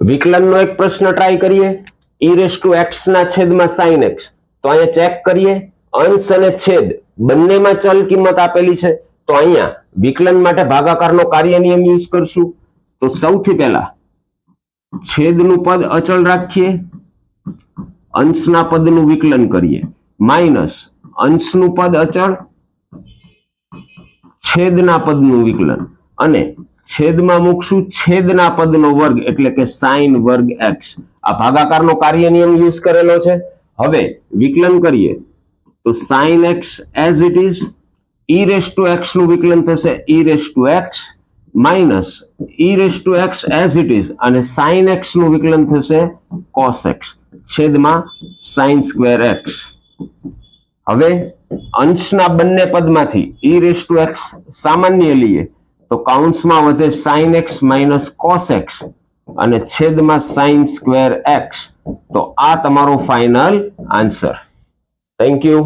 વિકલનનો એક પ્રશ્ન ટ્રાય કરીએ. e⁻x ના છેદમાં sin x. તો અહીંયા ચેક કરીએ, અંશ અને છેદ બંનેમાં ચલ કિંમત આપેલી છે. તો અહીંયા વિકલન માટે ભાગાકારનો કાર્ય નિયમ યુઝ કરશું. તો સૌથી પહેલા છેદનું પદ અચળ રાખીએ, અંશના પદનું વિકલન કરીએ, માઇનસ અંશનું પદ અચળ, છેદના પદનું વિકલન, અને છેદમાં મૂકશું છેદના પદનો વર્ગ એટલે કે sin વર્ગ x. આ ભાગાકારનો કાર્ય નિયમ યુઝ કરેલો છે. હવે વિકલન કરીએ તો sin x as it is, e⁻x નું વિકલન થશે e⁻x minus e⁻x as it is, અને sin x નું વિકલન થશે cos x છેદમાં sin સ્ક્વેર x. હવે અંશના બંને પદમાંથી e⁻x સામાન્ય લઈએ તો કૌંસમાં વધે sin x minus cos x અને છેદમાં sin સ્ક્વેર x. તો આ તમારો ફાઇનલ આન્સર. Thank you.